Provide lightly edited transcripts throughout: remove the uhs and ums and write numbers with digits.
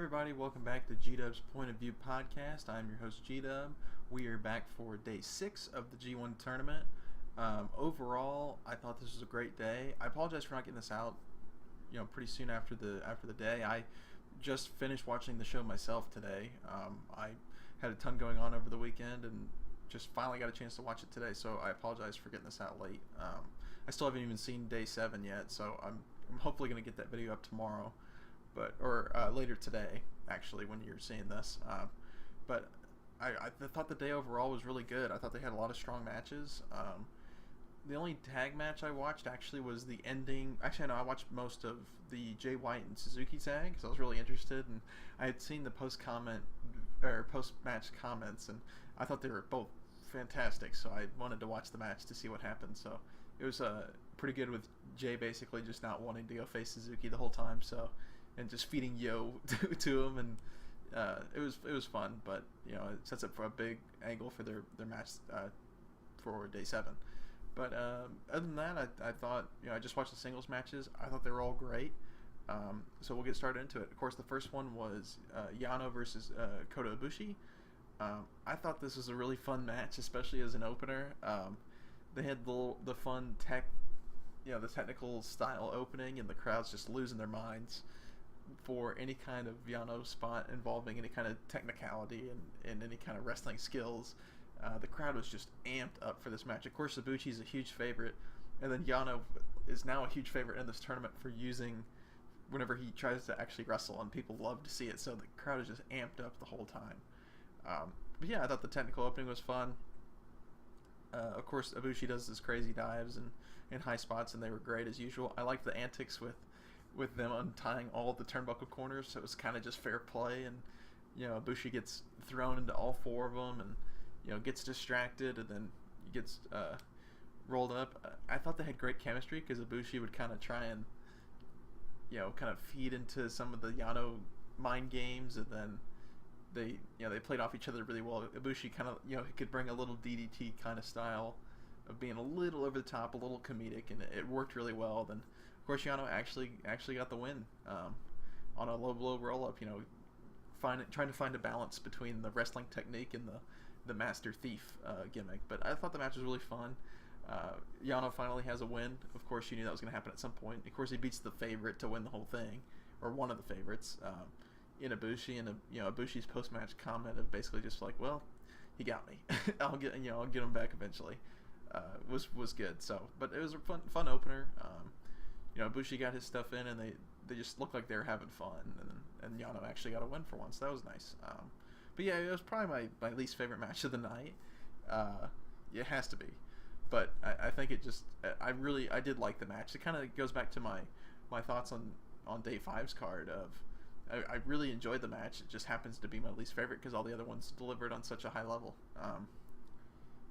everybody, welcome back to G-Dub's Point of View podcast. I'm your host G-Dub. We are back for day 6 of the G1 tournament. Overall, I thought this was a great day. I apologize for not getting this out, pretty soon after the day. I just finished watching the show myself today. I had a ton going on over the weekend and just finally got a chance to watch it today, so I apologize for getting this out late. I still haven't even seen day 7 yet, so I'm hopefully going to get that video up tomorrow. Or later today, actually, when you're seeing this. But I thought the day overall was really good. I thought they had a lot of strong matches. The only tag match I watched actually was the ending. Actually, no, I watched most of the Jay White and Suzuki tag, because I was really interested, and I had seen the post-match comments, and I thought they were both fantastic, so I wanted to watch the match to see what happened. So it was pretty good, with Jay basically just not wanting to go face Suzuki the whole time, and just feeding Yo to him, and it was fun. But it sets up for a big angle for their match for day 7. But other than that, I thought I just watched the singles matches. I thought they were all great. So we'll get started into it. Of course, the first one was Yano versus Kota Ibushi. I thought this was a really fun match, especially as an opener. They had the fun the technical style opening, and the crowd's just losing their minds for any kind of Yano spot involving any kind of technicality and any kind of wrestling skills. The crowd was just amped up for this match. Of course, Ibuchi's a huge favorite, and then Yano is now a huge favorite in this tournament for using whenever he tries to actually wrestle, and people love to see it, so the crowd is just amped up the whole time. But yeah, I thought the technical opening was fun. Of course, Ibushi does his crazy dives and high spots, and they were great as usual. I liked the antics with them untying all the turnbuckle corners, so it was kind of just fair play, and Ibushi gets thrown into all 4 of them, and gets distracted, and then gets rolled up. I thought they had great chemistry, because Ibushi would kind of try and kind of feed into some of the Yano mind games, and then they played off each other really well. Ibushi kind of he could bring a little DDT kind of style of being a little over the top, a little comedic, and it worked really well. Then of course Yano actually got the win on a low blow roll up. Trying to find a balance between the wrestling technique and the Master Thief gimmick. But I thought the match was really fun. Yano finally has a win. Of course, you knew that was going to happen at some point. Of course, he beats the favorite to win the whole thing, or one of the favorites, in Ibushi. And Ibushi's post-match comment of basically just like, well, he got me. I'll get him back eventually. Was good. So, but it was a fun opener. Ibushi got his stuff in, and they just looked like they were having fun, and Yano actually got a win for once. That was nice. But yeah, it was probably my least favorite match of the night. It has to be. But I think it just I did like the match. It kind of goes back to my thoughts on day 5's card of I really enjoyed the match. It just happens to be my least favorite because all the other ones delivered on such a high level.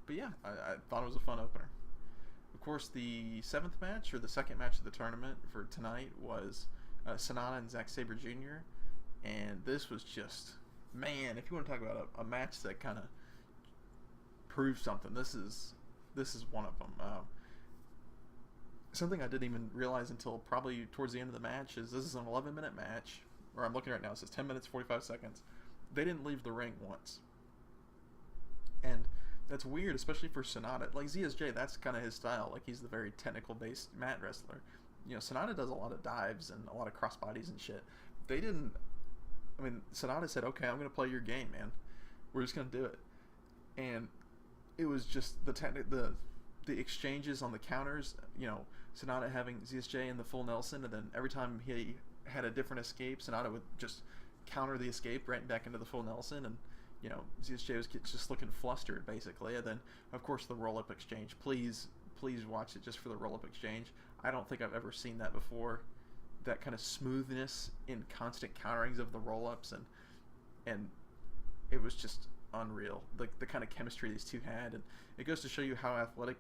But yeah, I thought it was a fun opener. Of course, the 7th match, or the second match of the tournament for tonight, was Sonata and Zack Sabre Jr. And this was just, man, if you want to talk about a match that kind of proved something, this is one of them. Something I didn't even realize until probably towards the end of the match is this is an 11-minute match, or I'm looking right now, it says 10 minutes, 45 seconds. They didn't leave the ring once. And that's weird, especially for Sonata. Like ZSJ, that's kind of his style. Like, he's the very technical-based mat wrestler. Sonata does a lot of dives and a lot of crossbodies and shit. They didn't. I mean, Sonata said, "Okay, I'm going to play your game, man. We're just going to do it." And it was just the exchanges on the counters. Sonata having ZSJ in the full Nelson, and then every time he had a different escape, Sonata would just counter the escape right back into the full Nelson, and ZSJ was just looking flustered, basically. And then, of course, the roll-up exchange. Please watch it just for the roll-up exchange. I don't think I've ever seen that before. That kind of smoothness in constant counterings of the roll-ups, and it was just unreal. The kind of chemistry these two had, and it goes to show you how athletic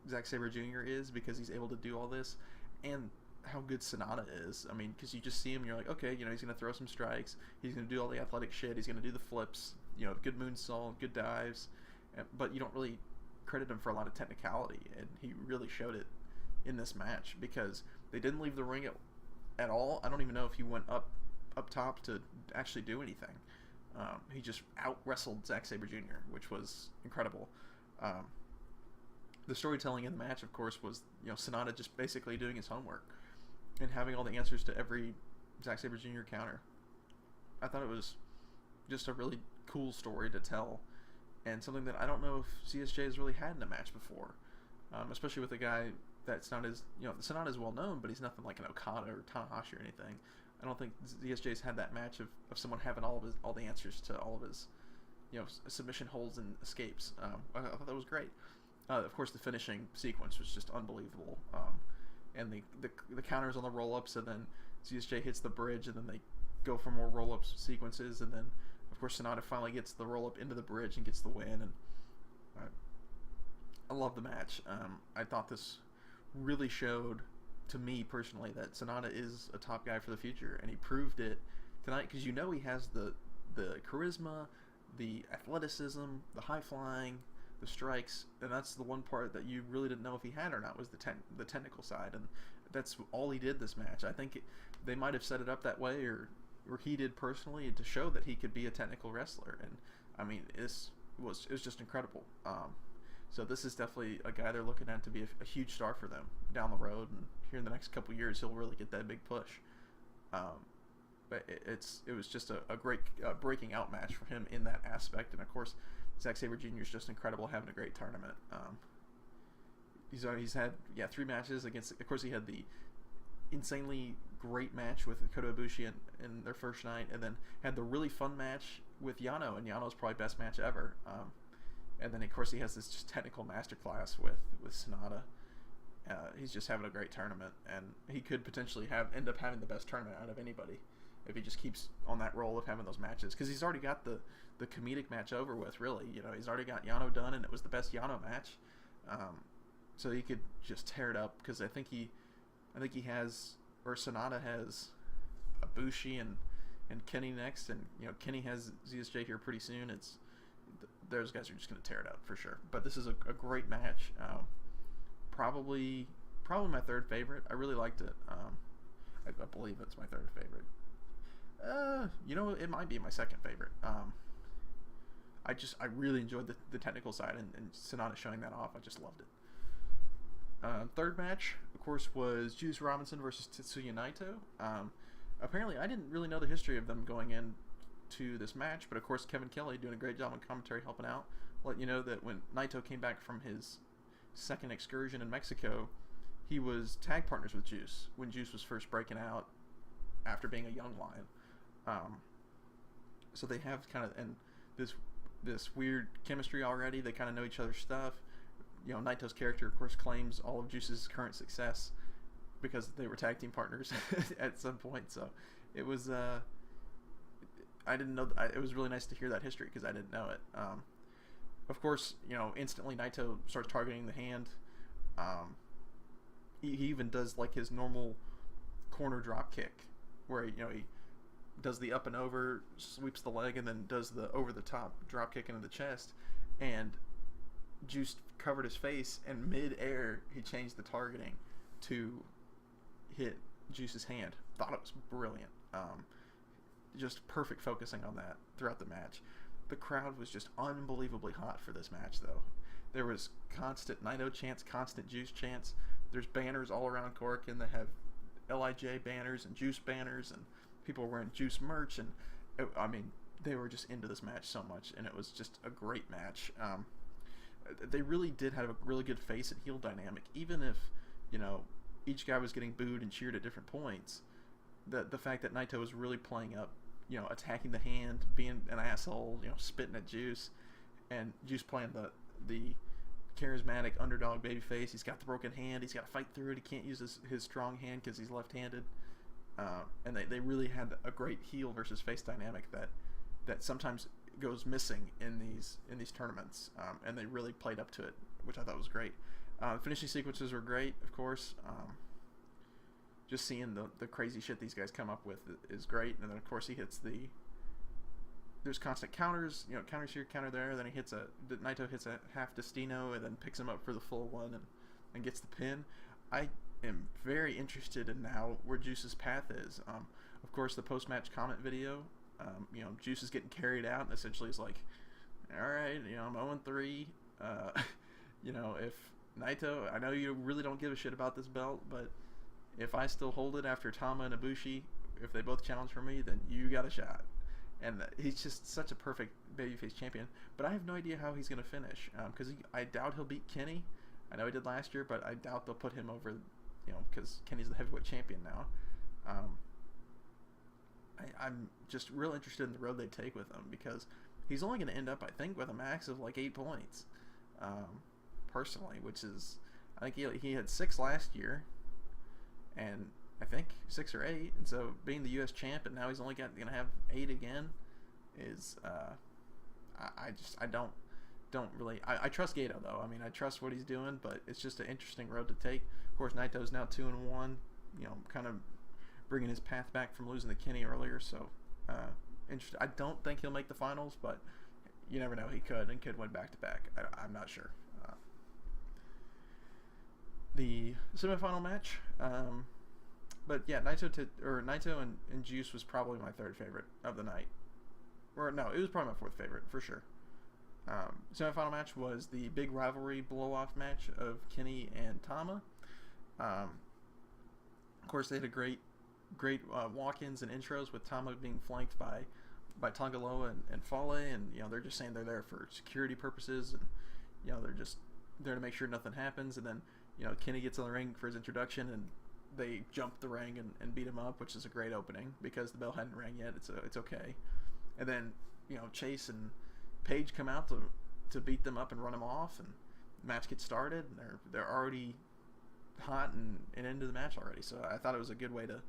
Zack Sabre Jr. is, because he's able to do all this, and how good Sonata is. I mean, because you just see him, you're like, okay, he's going to throw some strikes, he's going to do all the athletic shit, he's going to do the flips, good moonsault, good dives, but you don't really credit him for a lot of technicality, and he really showed it in this match, because they didn't leave the ring at all. I don't even know if he went up up top to actually do anything. He just out wrestled Zack Sabre Jr., which was incredible. Um, the storytelling in the match, of course, was Sonata just basically doing his homework and having all the answers to every Zack Sabre Jr. counter. I thought it was just a really cool story to tell, and something that I don't know if CSJ has really had in a match before, especially with a guy that's not as Sonata is well known, but he's nothing like an Okada or Tanahashi or anything. I don't think CSJ's had that match of someone having all the answers to all of his submission holds and escapes. I thought that was great. Of course, the finishing sequence was just unbelievable, and the counters on the roll ups, and then CSJ hits the bridge, and then they go for more roll ups sequences, and then of course Sonata finally gets the roll up into the bridge and gets the win. And I love the match. I thought this really showed to me personally that Sonata is a top guy for the future, and he proved it tonight, because he has the charisma, the athleticism, the high flying, the strikes, and that's the one part that you really didn't know if he had or not, was the technical side, and that's all he did this match. I think they might have set it up that way, or he did personally, to show that he could be a technical wrestler, and I mean it was just incredible. So this is definitely a guy they're looking at to be a huge star for them down the road, and here in the next couple years he'll really get that big push. But it was just a great breaking out match for him in that aspect, and of course Zack Sabre Jr. is just incredible, having a great tournament. He's had 3 matches against. Of course, he had the insanely great match with Kota Ibushi in their first night, and then had the really fun match with Yano, and Yano's probably best match ever. And then of course he has this just technical masterclass with Sonata. He's just having a great tournament, and he could potentially end up having the best tournament out of anybody if he just keeps on that roll of having those matches, because he's already got the comedic match over with. Really, he's already got Yano done, and it was the best Yano match. So he could just tear it up, because I think he has, or Sonata has, Ibushi and Kenny next, and Kenny has ZSJ here pretty soon. Those guys are just going to tear it up for sure. But this is a great match. Probably my third favorite. I really liked it. I believe it's my third favorite. It might be my second favorite. I really enjoyed the technical side, and Sonata showing that off. I just loved it. Third match, of course, was Juice Robinson versus Tetsuya Naito. Apparently, I didn't really know the history of them going into this match, but of course, Kevin Kelly doing a great job on commentary, helping out. Let you know that when Naito came back from his second excursion in Mexico, he was tag partners with Juice when Juice was first breaking out after being a young lion. So they have kind of this weird chemistry already. They kind of know each other's stuff. Naito's character, of course, claims all of Juice's current success because they were tag team partners at some point. So it was, I didn't know. It was really nice to hear that history, because I didn't know it. Of course, instantly Naito starts targeting the hand. He even does like his normal corner drop kick, where he does the up and over, sweeps the leg, and then does the over the top drop kick into the chest. And Juice covered his face, and mid-air he changed the targeting to hit Juice's hand. Thought it was brilliant. Just perfect focusing on that throughout the match. The crowd was just unbelievably hot for this match, though. There was constant Naito chants, constant Juice chants. There's banners all around Korakuen that have LIJ banners and Juice banners, and people were wearing Juice merch, and they were just into this match so much, and it was just a great match. They really did have a really good face and heel dynamic, even if each guy was getting booed and cheered at different points. The fact that Naito was really playing up, attacking the hand, being an asshole, spitting at Juice, and Juice playing the charismatic underdog babyface. He's got the broken hand. He's got to fight through it. He can't use his strong hand because he's left-handed. And they really had a great heel versus face dynamic that sometimes goes missing in these tournaments, and they really played up to it, which I thought was great. Finishing sequences were great, of course. Just seeing the crazy shit these guys come up with is great. And then of course he hits there's constant counters, counters here, counter there. Then Naito hits a half Destino, and then picks him up for the full one and gets the pin. I am very interested in now where Juice's path is. Of course, the post-match comment video, Juice is getting carried out, and essentially is like, all right, I'm 0-3. If Naito, I know you really don't give a shit about this belt, but if I still hold it after Tama and Ibushi, if they both challenge for me, then you got a shot. And he's just such a perfect babyface champion. But I have no idea how he's going to finish, because I doubt he'll beat Kenny. I know he did last year, but I doubt they'll put him over, because Kenny's the heavyweight champion now. I'm just real interested in the road they take with him, because he's only going to end up, I think, with a max of like 8 points, personally, which is, I think he had 6 last year, and I think 6 or 8, and so being the U.S. champ, and now he's only going to have 8 again, is, I don't really, I trust Gato though. I mean, I trust what he's doing, but it's just an interesting road to take. Of course, Naito's now 2-1, kind of bringing his path back from losing to Kenny earlier, so interesting. I don't think he'll make the finals, but you never know. He could win back-to-back. I'm not sure. The semifinal match, but yeah, Naito and Juice was probably my 3rd favorite of the night. Or no, it was probably my 4th favorite for sure. Semifinal match was the big rivalry blow-off match of Kenny and Tama. Of course, they had a great walk-ins and intros, with Tama being flanked by Tongaloa and Fale, and they're just saying they're there for security purposes, and they're just there to make sure nothing happens. And then Kenny gets on the ring for his introduction, and they jump the ring and beat him up, which is a great opening because the bell hadn't rang yet. It's okay. And then Chase and Paige come out to beat them up and run them off, and the match gets started, and they're already hot and into the match already. So I thought it was a good way to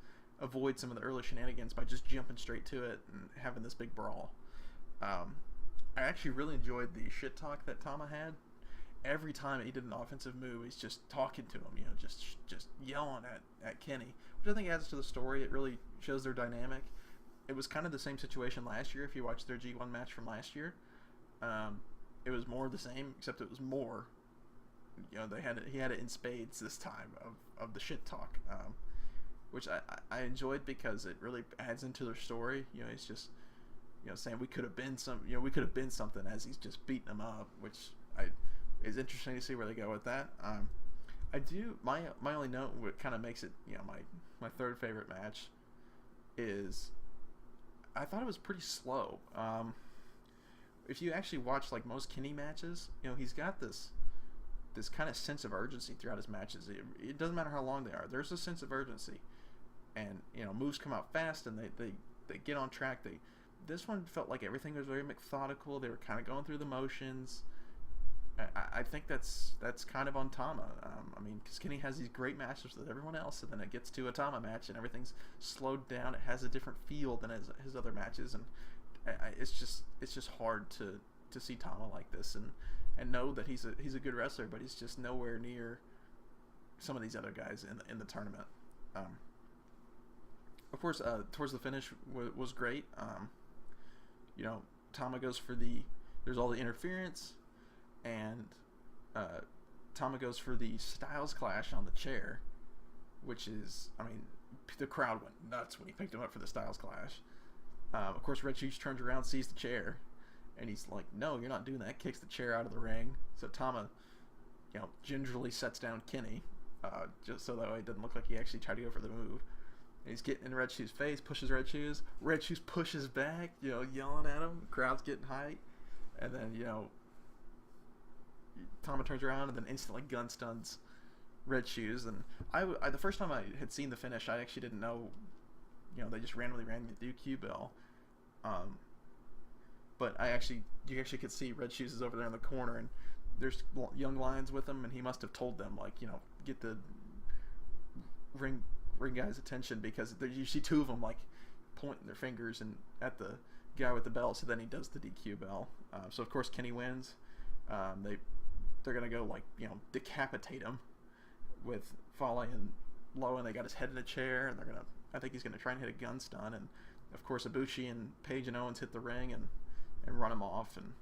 avoid some of the early shenanigans by just jumping straight to it and having this big brawl. I actually really enjoyed the shit talk that Tama had. Every time he did an offensive move, he's just talking to him, just yelling at Kenny, which I think adds to the story. It really shows their dynamic. It was kind of the same situation last year. If you watched their G1 match from last year, it was more of the same, except it was more. He had it in spades this time of the shit talk, which I enjoyed because it really adds into their story. He's just saying we could have been something as he's just beating them up, which is interesting to see where they go with that. I do my only note, what kind of makes it my 3rd favorite match, is I thought it was pretty slow. If you actually watch like most Kenny matches, he's got this kind of sense of urgency throughout his matches. It doesn't matter how long they are. There's a sense of urgency, and moves come out fast, and they get on track. This one felt like everything was very methodical. They were kind of going through the motions. I think that's kind of on Tama. I mean, because Kenny has these great matches with everyone else, and then it gets to a Tama match, and everything's slowed down. It has a different feel than his other matches, and it's just hard to see Tama like this, and know that he's a good wrestler, but he's just nowhere near some of these other guys in the tournament. Of course, towards the finish was great. Tama goes for there's all the interference, and Tama goes for the Styles Clash on the chair, which is, I mean, the crowd went nuts when he picked him up for the Styles Clash. Of course, Red Shoes turns around, sees the chair, and he's like, "No, you're not doing that." Kicks the chair out of the ring. So Tama, gingerly sets down Kenny, just so that way it doesn't look like he actually tried to go for the move. And he's getting in Red Shoes' face, pushes Red Shoes. Red Shoes pushes back, yelling at him. Crowd's getting hype, and then Tama turns around and then instantly gun stuns Red Shoes. And I the first time I had seen the finish, I actually didn't know, they just randomly rang the DQ bell. But you actually could see Red Shoes is over there in the corner, and there's young lions with him, and he must have told them, like, get the ring guy's attention, because you see 2 of them like pointing their fingers and at the guy with the bell. So then he does the DQ bell. So of course Kenny wins. They're gonna go decapitate him with Fale and Low, and they got his head in a chair, and I think he's gonna try and hit a gun stun, and of course Ibushi and Paige and Owens hit the ring and run him off and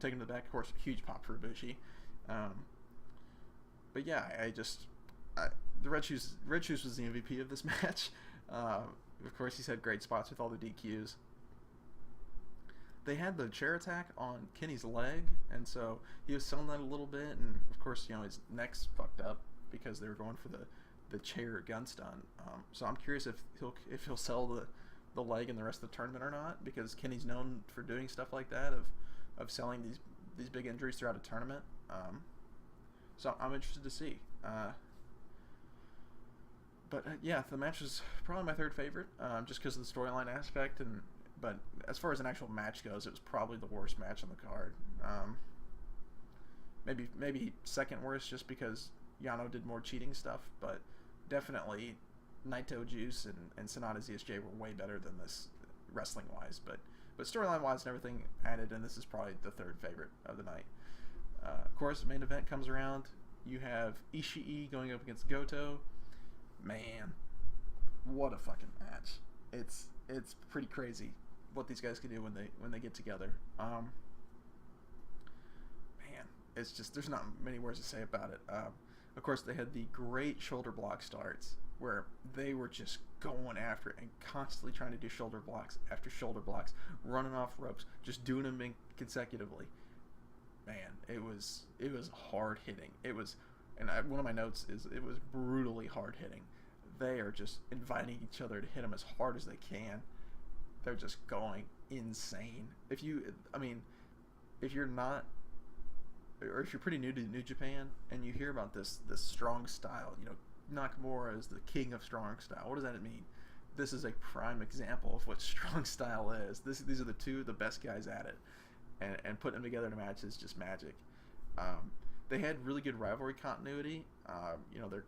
take him to the back. Of course, huge pop for Ibushi. But yeah, the Red Shoes was the MVP of this match. Of course, he's had great spots with all the DQs. They had the chair attack on Kenny's leg, and so he was selling that a little bit. And of course, his neck's fucked up because they were going for the chair gun stun. So I'm curious if he'll sell the leg in the rest of the tournament or not, because Kenny's known for doing stuff like that of selling these big injuries throughout a tournament. So I'm interested to see. But yeah, the match was probably my third favorite, just because of the storyline aspect. But as far as an actual match goes, it was probably the worst match on the card. Maybe second worst, just because Yano did more cheating stuff. But definitely, Naito, Juice, and Sonata ZSJ were way better than this wrestling wise. But storyline wise and everything added, and this is probably the third favorite of the night. Of course, the main event comes around. You have Ishii going up against Goto. Man, what a fucking match! It's pretty crazy what these guys can do when they get together. Man, it's just, there's not many words to say about it. Of course, they had the great shoulder block starts where they were just going after it and constantly trying to do shoulder blocks after shoulder blocks, running off ropes, just doing them consecutively. Man, it was hard hitting. It was, and one of my notes is it was brutally hard hitting. They are just inviting each other to hit them as hard as they can. They're just going insane. If you're not, or if you're pretty new to New Japan and you hear about this strong style, Nakamura is the king of strong style. What does that mean? This is a prime example of what strong style is. These are the best guys at it. And putting them together in a match is just magic. They had really good rivalry continuity.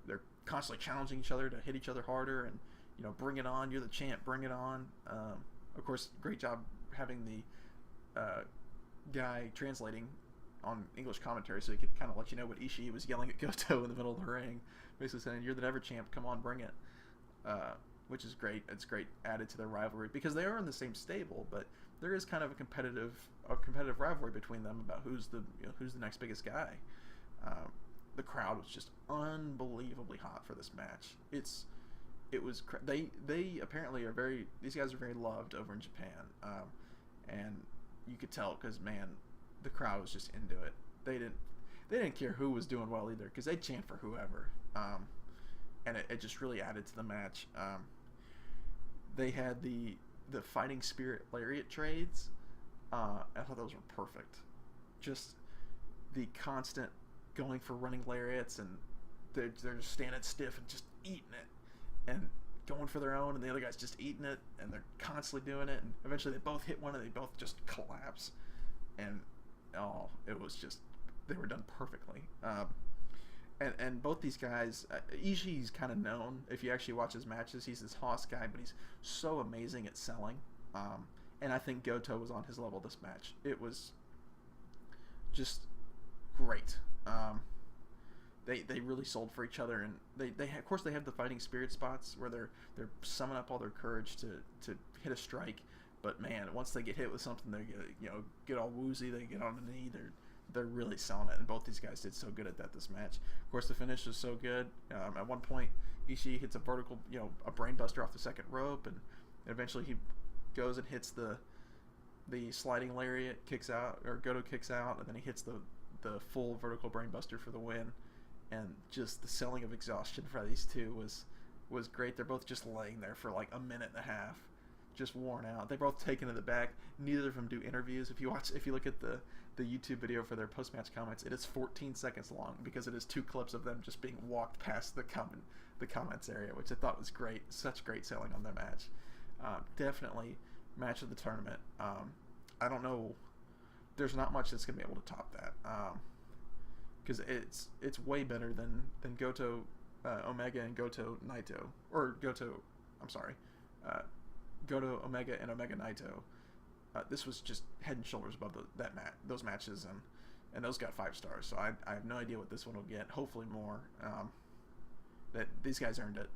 They're constantly challenging each other to hit each other harder, and bring it on. You're the champ. Bring it on. Of course, great job having the guy translating on English commentary, so he could kind of let you know what Ishii was yelling at Goto in the middle of the ring, basically saying, "You're the never champ. Come on, bring it." Which is great. It's great added to their rivalry because they are in the same stable, but there is kind of a competitive rivalry between them about who's the next biggest guy. The crowd was just unbelievably hot for this match. They apparently these guys are very loved over in Japan, and you could tell because, man, the crowd was just into it. They didn't care who was doing well either, because they'd chant for whoever, and it just really added to the match. They had the fighting spirit lariat trades. I thought those were perfect. Just the constant going for running lariats, and they're just standing stiff and just eating it, and going for their own, and the other guy's just eating it, and they're constantly doing it, and eventually they both hit one, and they both just collapse, and it was just, they were done perfectly. And both these guys, Ishii's kind of known, if you actually watch his matches, he's this Hoss guy, but he's so amazing at selling. And I think Goto was on his level this match. It was just great. They really sold for each other, and they of course they have the fighting spirit spots where they're summing up all their courage to hit a strike. But man, once they get hit with something, they get all woozy. They get on the knee. They're really selling it, and both these guys did so good at that this match. Of course, the finish was so good. At one point, Ishii hits a vertical, a brainbuster off the second rope, and eventually he goes and hits the sliding lariat, kicks out, or Goto kicks out, and then he hits the full vertical brainbuster for the win. And just the selling of exhaustion for these two was great. They're both just laying there for like a minute and a half, just worn out. They're both taken to the back. Neither of them do interviews. If you look at the YouTube video for their post-match comments, it is 14 seconds long because it is 2 clips of them just being walked past the comments area, which I thought was great. Such great selling on their match. Definitely match of the tournament. I don't know. There's not much that's gonna be able to top that. Because it's way better than Goto Omega and Goto Naito, or Goto Omega and Omega Naito. This was just head and shoulders above those matches, and those got 5 stars. So I have no idea what this one will get. Hopefully more. That these guys earned it.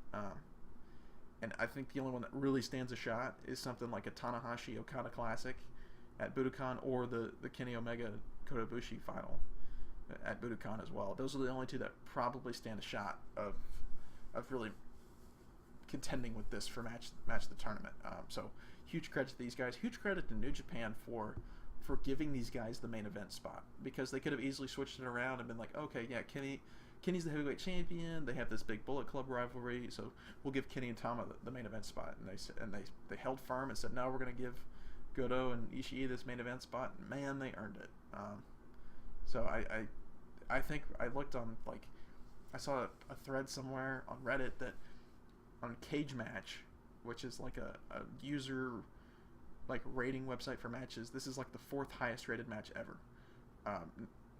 And I think the only one that really stands a shot is something like a Tanahashi Okada Classic at Budokan, or the Kenny Omega Kota Ibushi final at Budokan as well. Those are the only two that probably stand a shot of really contending with this for match the tournament. So huge credit to these guys. Huge credit to New Japan for giving these guys the main event spot, because they could have easily switched it around and been like, okay, yeah, Kenny's the heavyweight champion. They have this big Bullet Club rivalry, so we'll give Kenny and Tama the main event spot. And they held firm and said, no, we're going to give Goto and Ishii this main event spot. And man, they earned it. So I think I looked on, like, I saw a thread somewhere on Reddit that on Cage Match, which is like a user like rating website for matches, this is like the 4th highest rated match ever.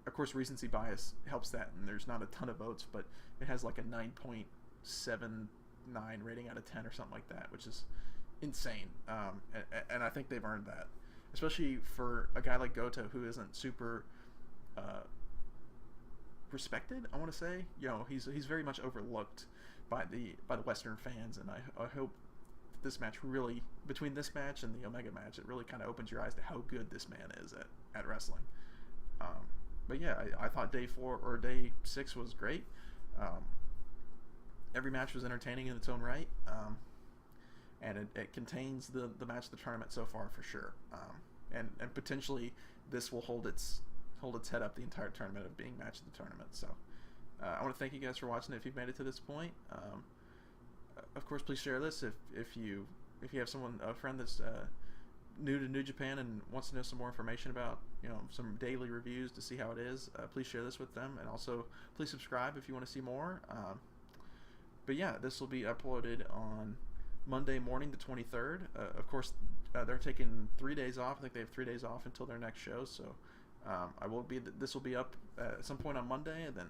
Of course, recency bias helps that, and there's not a ton of votes, but it has like a 9.79 rating out of 10 or something like that, which is insane. And I think they've earned that, especially for a guy like Goto, who isn't super respected. I want to say, he's very much overlooked by the Western fans, and I hope this match really, between this match and the Omega match, it really kind of opens your eyes to how good this man is at wrestling. But yeah, I thought day 6 was great. Every match was entertaining in its own right, and it contains the match of the tournament so far for sure. And potentially this will hold its head up the entire tournament of being match of the tournament. So I want to thank you guys for watching it. If you've made it to this point, of course, please share this if you have a friend that's new to New Japan and wants to know some more information about some daily reviews to see how it is. Please share this with them, and also please subscribe if you want to see more. But yeah, this will be uploaded on Monday morning, the 23rd. Of course, they're taking 3 days off. I think they have 3 days off until their next show. So this will be up at some point on Monday, and then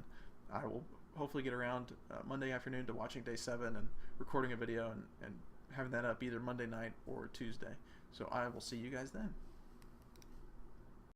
I will hopefully get around Monday afternoon to watching day 7 and recording a video and having that up either Monday night or Tuesday. So I will see you guys then.